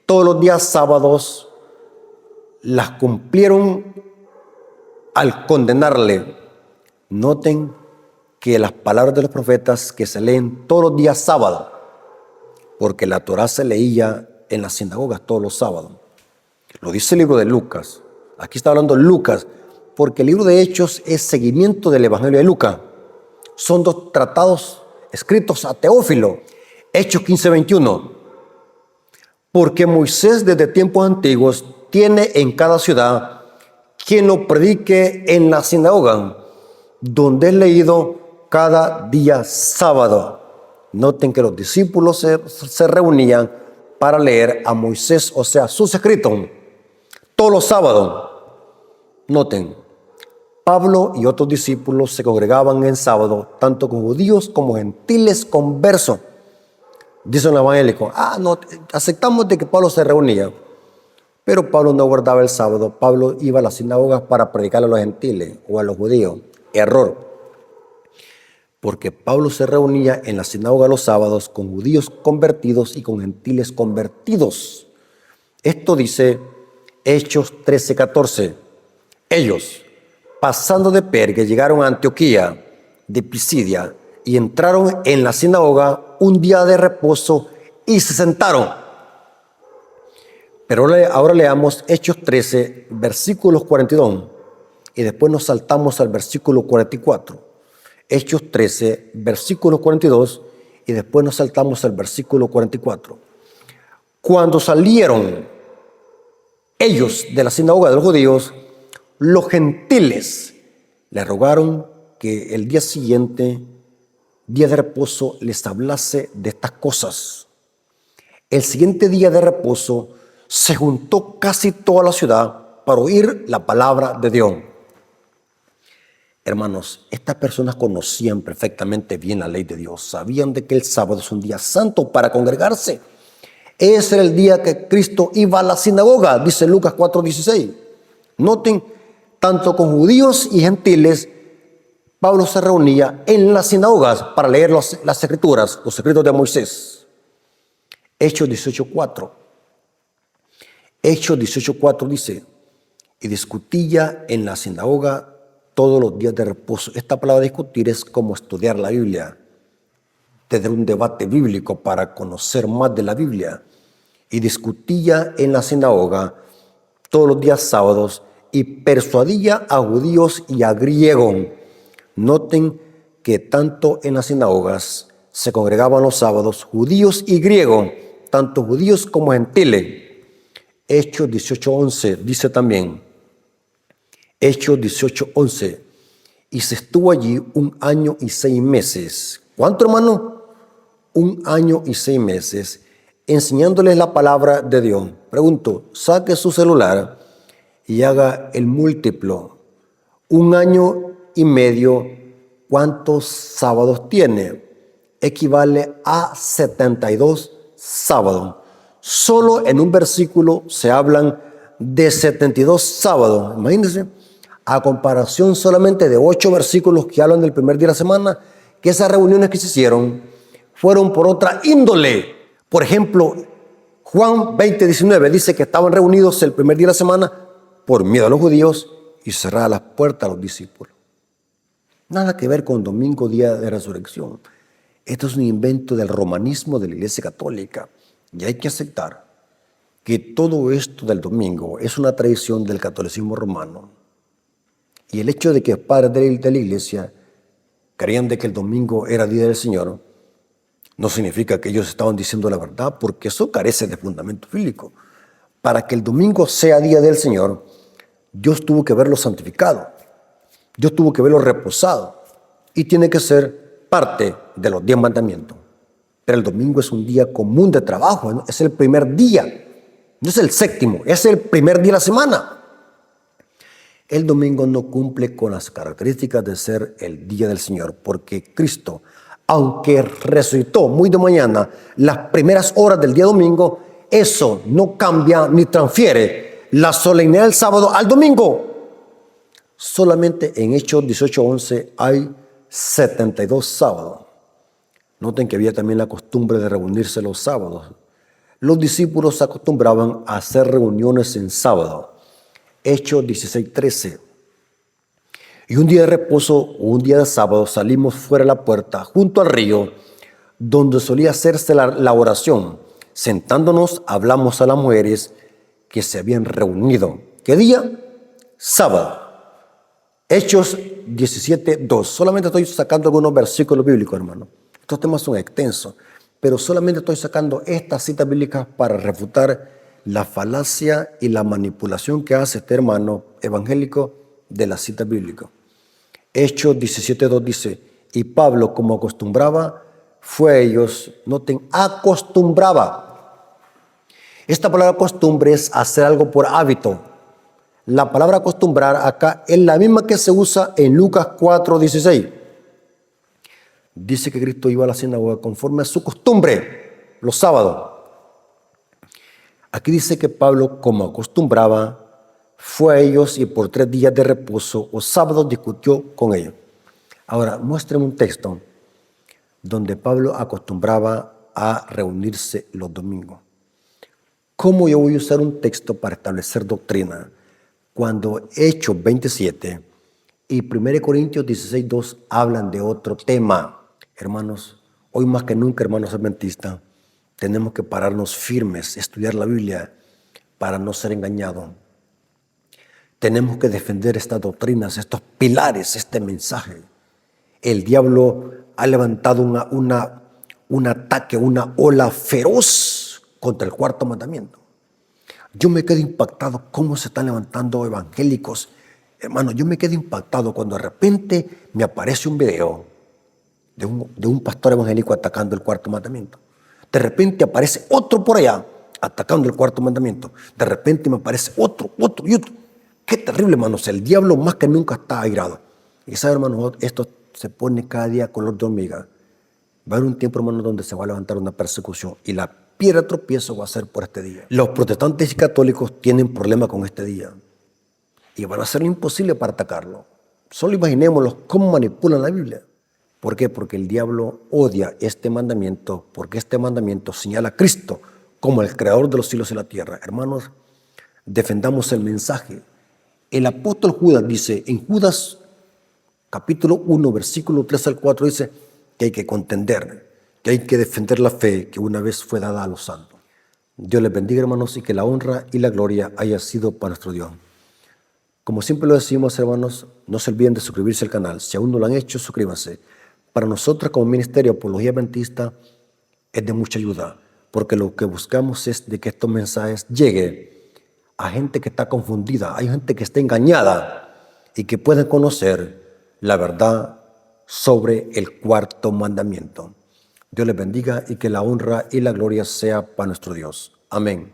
todos los días sábados, las cumplieron al condenarle. Noten que las palabras de los profetas que se leen todos los días sábados, porque la Torá se leía en las sinagogas todos los sábados. Lo dice el libro de Lucas. Aquí está hablando Lucas, porque el libro de Hechos es seguimiento del Evangelio de Lucas. Son 2 tratados escritos a Teófilo. Hechos 15, 21. Porque Moisés desde tiempos antiguos tiene en cada ciudad quien lo predique en la sinagoga, donde es leído cada día sábado. Noten que los discípulos se reunían para leer a Moisés, o sea, sus escritos, todos los sábados. Noten, Pablo y otros discípulos se congregaban en sábado, tanto con judíos como gentiles conversos. Dice un evangélico, no, aceptamos de que Pablo se reunía, Pero Pablo no guardaba el sábado. Pablo iba a las sinagogas para predicar a los gentiles o a los judíos. Error. Porque Pablo se reunía en la sinagoga los sábados con judíos convertidos y con gentiles convertidos. Esto dice Hechos 13:14. Ellos, pasando de Perge, llegaron a Antioquía de Pisidia y entraron en la sinagoga un día de reposo y se sentaron. Pero ahora leamos Hechos 13, versículos 42, y después nos saltamos al versículo 44. Hechos 13, versículo 42, y después nos saltamos al versículo 44. Cuando salieron ellos de la sinagoga de los judíos, los gentiles le rogaron que el día siguiente, día de reposo, les hablase de estas cosas. El siguiente día de reposo se juntó casi toda la ciudad para oír la palabra de Dios. Hermanos, estas personas conocían perfectamente bien la ley de Dios. Sabían de que el sábado es un día santo para congregarse. Ese era el día que Cristo iba a la sinagoga, dice Lucas 4:16. Noten, tanto con judíos y gentiles, Pablo se reunía en las sinagogas para leer las escrituras, los escritos de Moisés. Hechos 18:4. Hechos 18:4 dice, y discutía en la sinagoga todos los días de reposo. Esta palabra discutir es como estudiar la Biblia, tener un debate bíblico para conocer más de la Biblia. Y discutía en la sinagoga todos los días sábados y persuadía a judíos y a griegos. Noten que tanto en las sinagogas se congregaban los sábados judíos y griegos, tanto judíos como gentiles. Hechos 18:11 dice también, Hechos 18:11, y se estuvo allí 1 año y 6 meses. ¿Cuánto, hermano? 1 año y 6 meses, enseñándoles la palabra de Dios. Pregunto, saque su celular y haga el múltiplo. 1 año y medio, ¿cuántos sábados tiene? Equivale a 72 sábados. Solo en un versículo se hablan de 72 sábados. Imagínense, a comparación solamente de 8 versículos que hablan del primer día de la semana, que esas reuniones que se hicieron fueron por otra índole. Por ejemplo, Juan 20:19 dice que estaban reunidos el primer día de la semana por miedo a los judíos y cerradas las puertas a los discípulos. Nada que ver con domingo, día de resurrección. Esto es un invento del romanismo de la Iglesia Católica. Y hay que aceptar que todo esto del domingo es una tradición del catolicismo romano. Y el hecho de que padres de la Iglesia creían de que el domingo era día del Señor, no significa que ellos estaban diciendo la verdad, porque eso carece de fundamento bíblico. Para que el domingo sea día del Señor, Dios tuvo que verlo santificado. Dios tuvo que verlo reposado. Y tiene que ser parte de los 10 mandamientos. Pero el domingo es un día común de trabajo, ¿no? Es el primer día, no es el séptimo, es el primer día de la semana. El domingo no cumple con las características de ser el día del Señor, porque Cristo, aunque resucitó muy de mañana, las primeras horas del día domingo, eso no cambia ni transfiere la solemnidad del sábado al domingo. Solamente en Hechos 18:11 hay 72 sábados. Noten que había también la costumbre de reunirse los sábados. Los discípulos se acostumbraban a hacer reuniones en sábado. Hechos 16:13. Y un día de reposo o un día de sábado salimos fuera de la puerta, junto al río, donde solía hacerse la oración. Sentándonos, hablamos a las mujeres que se habían reunido. ¿Qué día? Sábado. Hechos 17:2. Solamente estoy sacando algunos versículos bíblicos, hermano. Estos temas son extensos, pero solamente estoy sacando estas citas bíblicas para refutar la falacia y la manipulación que hace este hermano evangélico de las citas bíblicas. Hechos 17:2 dice, y Pablo, como acostumbraba, fue a ellos, noten, acostumbraba. Esta palabra costumbre es hacer algo por hábito. La palabra acostumbrar acá es la misma que se usa en Lucas 4:16. Dice que Cristo iba a la sinagoga conforme a su costumbre, los sábados. Aquí dice que Pablo, como acostumbraba, fue a ellos y por 3 días de reposo o sábados discutió con ellos. Ahora, muéstrenme un texto donde Pablo acostumbraba a reunirse los domingos. ¿Cómo yo voy a usar un texto para establecer doctrina cuando Hechos 27 y 1 Corintios 16:2 hablan de otro tema? Hermanos, hoy más que nunca, hermanos adventistas, tenemos que pararnos firmes, estudiar la Biblia para no ser engañados. Tenemos que defender estas doctrinas, estos pilares, este mensaje. El diablo ha levantado un ataque, una ola feroz contra el cuarto mandamiento. Yo me quedo impactado cómo se están levantando evangélicos. Hermano, yo me quedo impactado cuando de repente me aparece un video de un pastor evangélico atacando el cuarto mandamiento. De repente aparece otro por allá atacando el cuarto mandamiento. De repente me aparece otro y otro. Qué terrible, hermanos. El diablo más que nunca está airado. Y sabe, hermanos, esto se pone cada día color de hormiga. Va a haber un tiempo, hermanos, donde se va a levantar una persecución y la piedra de tropiezo va a ser por este día. Los protestantes y católicos tienen problemas con este día y van a hacer lo imposible para atacarlo. Solo imaginémoslos cómo manipulan la Biblia. ¿Por qué? Porque el diablo odia este mandamiento, porque este mandamiento señala a Cristo como el creador de los cielos y la tierra. Hermanos, defendamos el mensaje. El apóstol Judas dice, en Judas capítulo 1, versículo 3 al 4, dice que hay que contender, que hay que defender la fe que una vez fue dada a los santos. Dios les bendiga, hermanos, y que la honra y la gloria haya sido para nuestro Dios. Como siempre lo decimos, hermanos, no se olviden de suscribirse al canal. Si aún no lo han hecho, suscríbanse. Para nosotros como Ministerio de Apología Adventista es de mucha ayuda, porque lo que buscamos es de que estos mensajes lleguen a gente que está confundida, hay gente que está engañada y que pueden conocer la verdad sobre el cuarto mandamiento. Dios les bendiga y que la honra y la gloria sea para nuestro Dios. Amén.